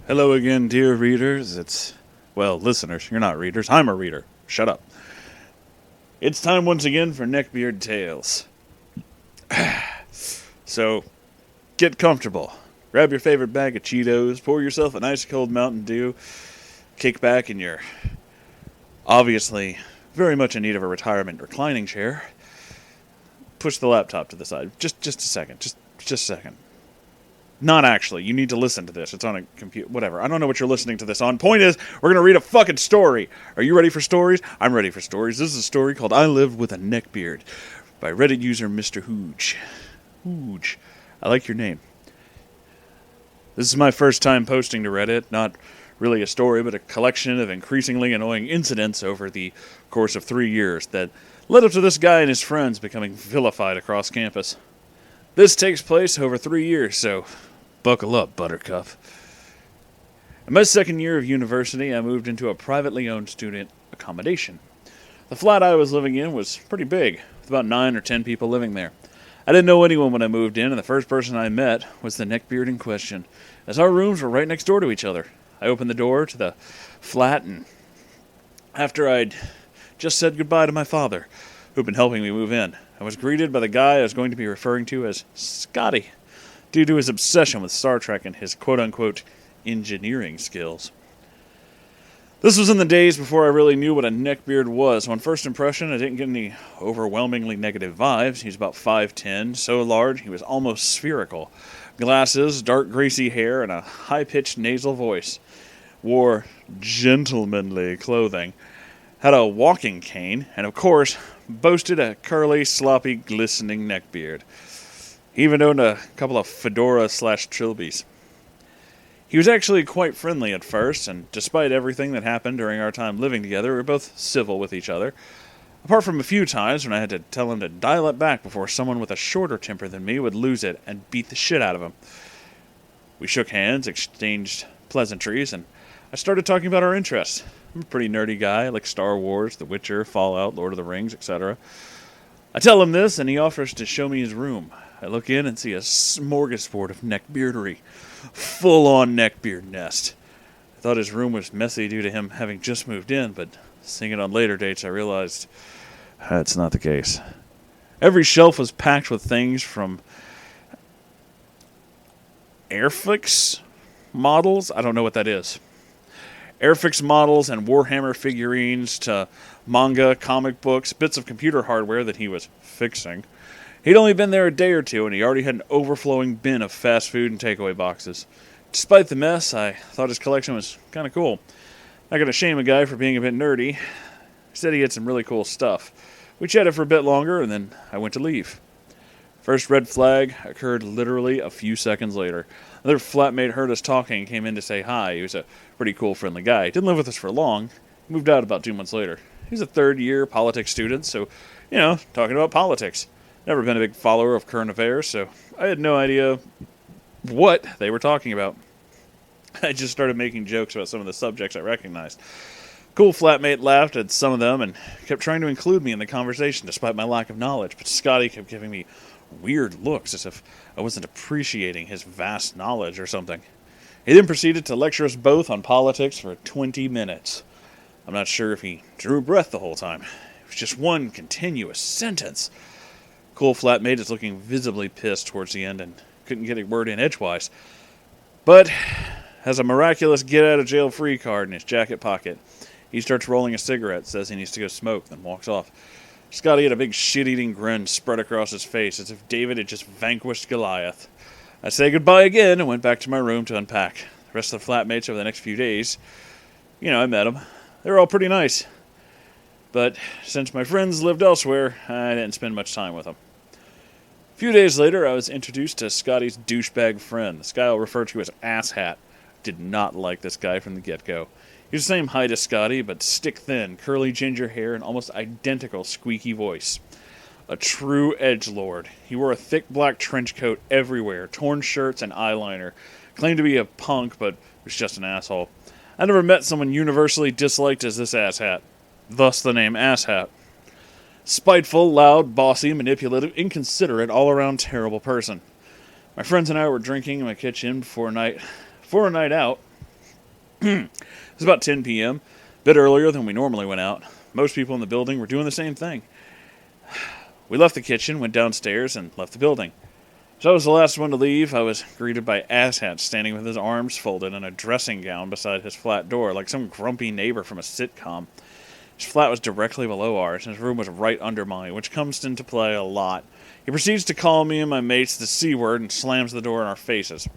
Hello again, dear readers. Listeners. You're not readers. I'm a reader. Shut up. It's time once again for Neckbeard Tales. So, get comfortable. Grab your favorite bag of Cheetos, pour yourself an ice cold Mountain Dew, kick back in your obviously very much in need of a retirement reclining chair. Push the laptop to the side. Just a second. Just a second. Not actually. You need to listen to this. It's on a computer. Whatever. I don't know what you're listening to this on. Point is, we're going to read a fucking story. Are you ready for stories? I'm ready for stories. This is a story called I Live with a Neckbeard by Reddit user Mr. Hooge. Hooge. I like your name. This is my first time posting to Reddit. Not really a story, but a collection of increasingly annoying incidents over the course of 3 years that led up to this guy and his friends becoming vilified across campus. This takes place over 3 years, so buckle up, Buttercup. In my second year of university, I moved into a privately owned student accommodation. The flat I was living in was pretty big, with about 9 or 10 people living there. I didn't know anyone when I moved in, and the first person I met was the neckbeard in question, as our rooms were right next door to each other. I opened the door to the flat, and after I'd just said goodbye to my father, who'd been helping me move in, I was greeted by the guy I was going to be referring to as Scotty, due to his obsession with Star Trek and his quote-unquote engineering skills. This was in the days before I really knew what a neckbeard was. On first impression, I didn't get any overwhelmingly negative vibes. He was about 5'10", so large he was almost spherical. Glasses, dark greasy hair, and a high-pitched nasal voice. Wore gentlemanly clothing. Had a walking cane, and of course, boasted a curly, sloppy, glistening neckbeard. He even owned a couple of fedora/trilbies. He was actually quite friendly at first, and despite everything that happened during our time living together, we were both civil with each other. Apart from a few times when I had to tell him to dial it back before someone with a shorter temper than me would lose it and beat the shit out of him. We shook hands, exchanged pleasantries, and I started talking about our interests. I'm a pretty nerdy guy. I like Star Wars, The Witcher, Fallout, Lord of the Rings, etc. I tell him this, and he offers to show me his room. I look in and see a smorgasbord of neckbeardery. Full-on neckbeard nest. I thought his room was messy due to him having just moved in, but seeing it on later dates, I realized that's not the case. Every shelf was packed with things from Airfix models. I don't know what that is. Airfix models and Warhammer figurines to manga, comic books, bits of computer hardware that he was fixing. He'd only been there a day or two, and he already had an overflowing bin of fast food and takeaway boxes. Despite the mess, I thought his collection was kind of cool. Not gonna shame a guy for being a bit nerdy. He said he had some really cool stuff. We chatted for a bit longer, and then I went to leave. First red flag occurred literally a few seconds later. Another flatmate heard us talking and came in to say hi. He was a pretty cool, friendly guy. He didn't live with us for long. He moved out about 2 months later. He was a third-year politics student, so, talking about politics. Never been a big follower of current affairs, so I had no idea what they were talking about. I just started making jokes about some of the subjects I recognized. Cool flatmate laughed at some of them and kept trying to include me in the conversation despite my lack of knowledge, but Scotty kept giving me weird looks as if I wasn't appreciating his vast knowledge or something. He then proceeded to lecture us both on politics for 20 minutes. I'm not sure if he drew breath the whole time. It was just one continuous sentence. Cool flatmate is looking visibly pissed towards the end and couldn't get a word in edgewise, but has a miraculous get-out-of-jail-free card in his jacket pocket. He starts rolling a cigarette, says he needs to go smoke, then walks off. Scotty had a big shit-eating grin spread across his face, as if David had just vanquished Goliath. I say goodbye again and went back to my room to unpack. The rest of the flatmates over the next few days, I met them. They were all pretty nice. But since my friends lived elsewhere, I didn't spend much time with them. A few days later, I was introduced to Scotty's douchebag friend. This guy I'll refer to as Asshat. Did not like this guy from the get-go. He was the same height as Scotty, but stick-thin, curly ginger hair, and almost identical squeaky voice. A true edgelord. He wore a thick black trench coat everywhere, torn shirts and eyeliner. Claimed to be a punk, but was just an asshole. I never met someone universally disliked as this asshat. Thus the name Asshat. Spiteful, loud, bossy, manipulative, inconsiderate, all-around terrible person. My friends and I were drinking in my kitchen before a night out. It was about 10 p.m., a bit earlier than we normally went out. Most people in the building were doing the same thing. We left the kitchen, went downstairs, and left the building. As I was the last one to leave, I was greeted by Asshat standing with his arms folded in a dressing gown beside his flat door, like some grumpy neighbor from a sitcom. His flat was directly below ours, and his room was right under mine, which comes into play a lot. He proceeds to call me and my mates the C word and slams the door in our faces.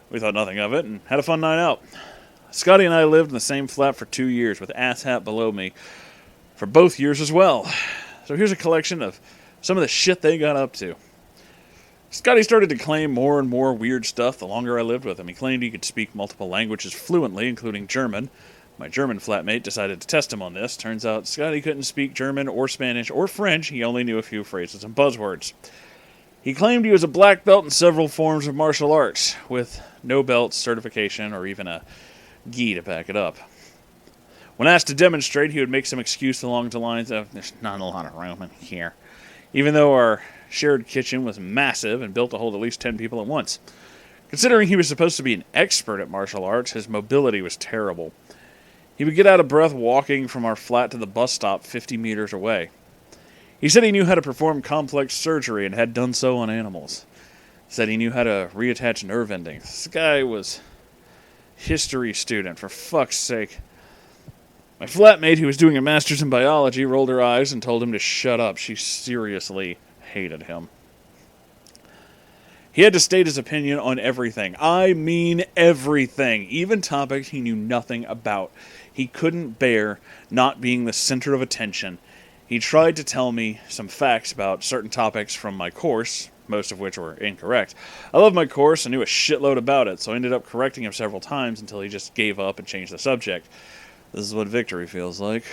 We thought nothing of it and had a fun night out. Scotty and I lived in the same flat for 2 years, with Asshat below me for both years as well. So here's a collection of some of the shit they got up to. Scotty started to claim more and more weird stuff the longer I lived with him. He claimed he could speak multiple languages fluently, including German. My German flatmate decided to test him on this. Turns out Scotty couldn't speak German or Spanish or French. He only knew a few phrases and buzzwords. He claimed he was a black belt in several forms of martial arts, with no belt, certification, or even a gi to back it up. When asked to demonstrate, he would make some excuse along the lines of, "There's not a lot of room in here," even though our shared kitchen was massive and built to hold at least 10 people at once. Considering he was supposed to be an expert at martial arts, his mobility was terrible. He would get out of breath walking from our flat to the bus stop 50 meters away. He said he knew how to perform complex surgery and had done so on animals. Said he knew how to reattach nerve endings. This guy was a history student, for fuck's sake. My flatmate, who was doing a master's in biology, rolled her eyes and told him to shut up. She seriously hated him. He had to state his opinion on everything. I mean everything. Even topics he knew nothing about. He couldn't bear not being the center of attention. He tried to tell me some facts about certain topics from my course, most of which were incorrect. I loved my course and knew a shitload about it, so I ended up correcting him several times until he just gave up and changed the subject. This is what victory feels like.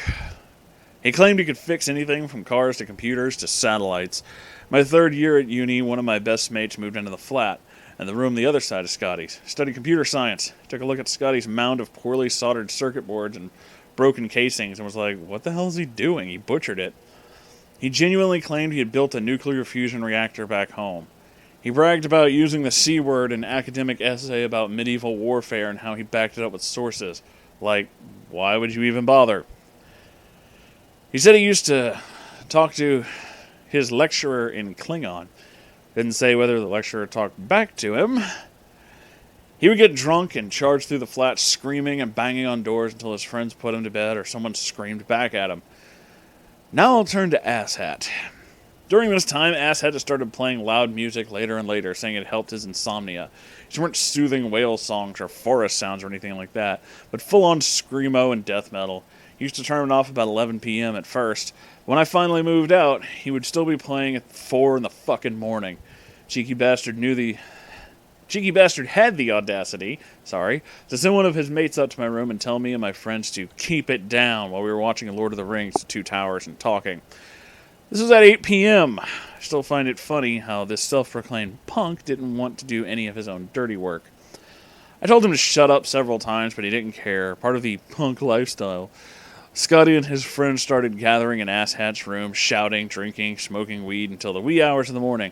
He claimed he could fix anything from cars to computers to satellites. My 3rd year at uni, one of my best mates moved into the flat, and the room the other side of Scotty's. Studied computer science. Took a look at Scotty's mound of poorly soldered circuit boards and broken casings and was like, what the hell is he doing? He butchered it. He genuinely claimed he had built a nuclear fusion reactor back home. He bragged about using the C word in an academic essay about medieval warfare and how he backed it up with sources. Like, why would you even bother? He said he used to talk to his lecturer in Klingon. Didn't say whether the lecturer talked back to him. He would get drunk and charge through the flat screaming and banging on doors until his friends put him to bed or someone screamed back at him. Now I'll turn to Asshat. During this time, Asshat started playing loud music later and later, saying it helped his insomnia. These weren't soothing whale songs or forest sounds or anything like that, but full-on screamo and death metal. He used to turn it off about 11 p.m. at first. When I finally moved out, he would still be playing at 4 in the fucking morning. Cheeky bastard had the audacity, to send one of his mates up to my room and tell me and my friends to keep it down while we were watching Lord of the Rings, The Two Towers, and talking. This was at 8 p.m. I still find it funny how this self-proclaimed punk didn't want to do any of his own dirty work. I told him to shut up several times, but he didn't care. Part of the punk lifestyle. Scotty and his friends started gathering in Asshat's room, shouting, drinking, smoking weed until the wee hours of the morning.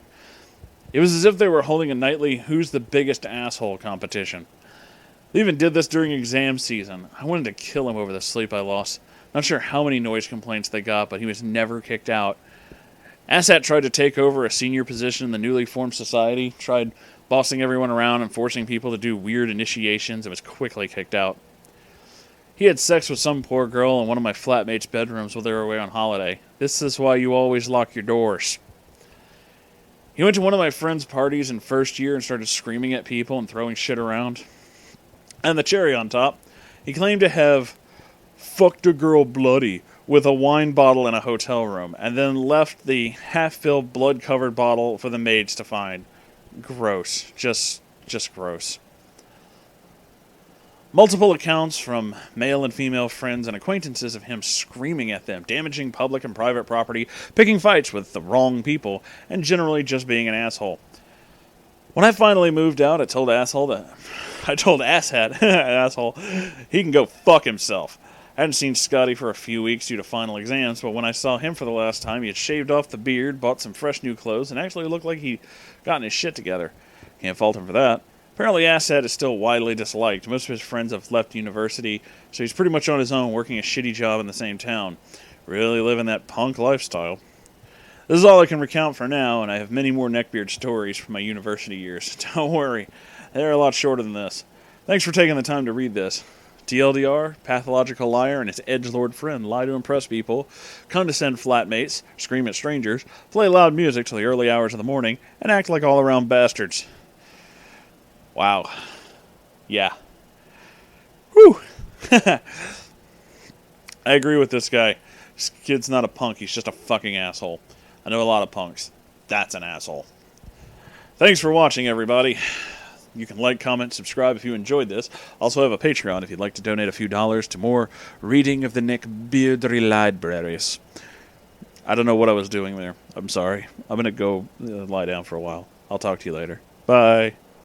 It was as if they were holding a nightly Who's the Biggest Asshole competition. They even did this during exam season. I wanted to kill him over the sleep I lost. Not sure how many noise complaints they got, but he was never kicked out. Asshat tried to take over a senior position in the newly formed society, tried bossing everyone around and forcing people to do weird initiations, and was quickly kicked out. He had sex with some poor girl in one of my flatmates' bedrooms while they were away on holiday. This is why you always lock your doors. He went to one of my friend's parties in first year and started screaming at people and throwing shit around. And the cherry on top, he claimed to have fucked a girl bloody with a wine bottle in a hotel room, and then left the half-filled, blood-covered bottle for the maids to find. Gross. Just gross. Multiple accounts from male and female friends and acquaintances of him screaming at them, damaging public and private property, picking fights with the wrong people, and generally just being an asshole. When I finally moved out, I told Asshat, asshole, he can go fuck himself. I hadn't seen Scotty for a few weeks due to final exams, but when I saw him for the last time, he had shaved off the beard, bought some fresh new clothes, and actually looked like he'd gotten his shit together. Can't fault him for that. Apparently, Asshat is still widely disliked. Most of his friends have left university, so he's pretty much on his own, working a shitty job in the same town. Really living that punk lifestyle. This is all I can recount for now, and I have many more Neckbeard stories from my university years. Don't worry, they're a lot shorter than this. Thanks for taking the time to read this. TLDR, pathological liar and his edgelord friend lie to impress people, condescend flatmates, scream at strangers, play loud music till the early hours of the morning, and act like all-around bastards. Wow. Yeah. Whew. I agree with this guy. This kid's not a punk, he's just a fucking asshole. I know a lot of punks. That's an asshole. Thanks for watching, everybody. You can like, comment, subscribe if you enjoyed this. Also have a Patreon if you'd like to donate a few dollars to more reading of the Neckbeard libraries. I don't know what I was doing there. I'm sorry. I'm going to go lie down for a while. I'll talk to you later. Bye.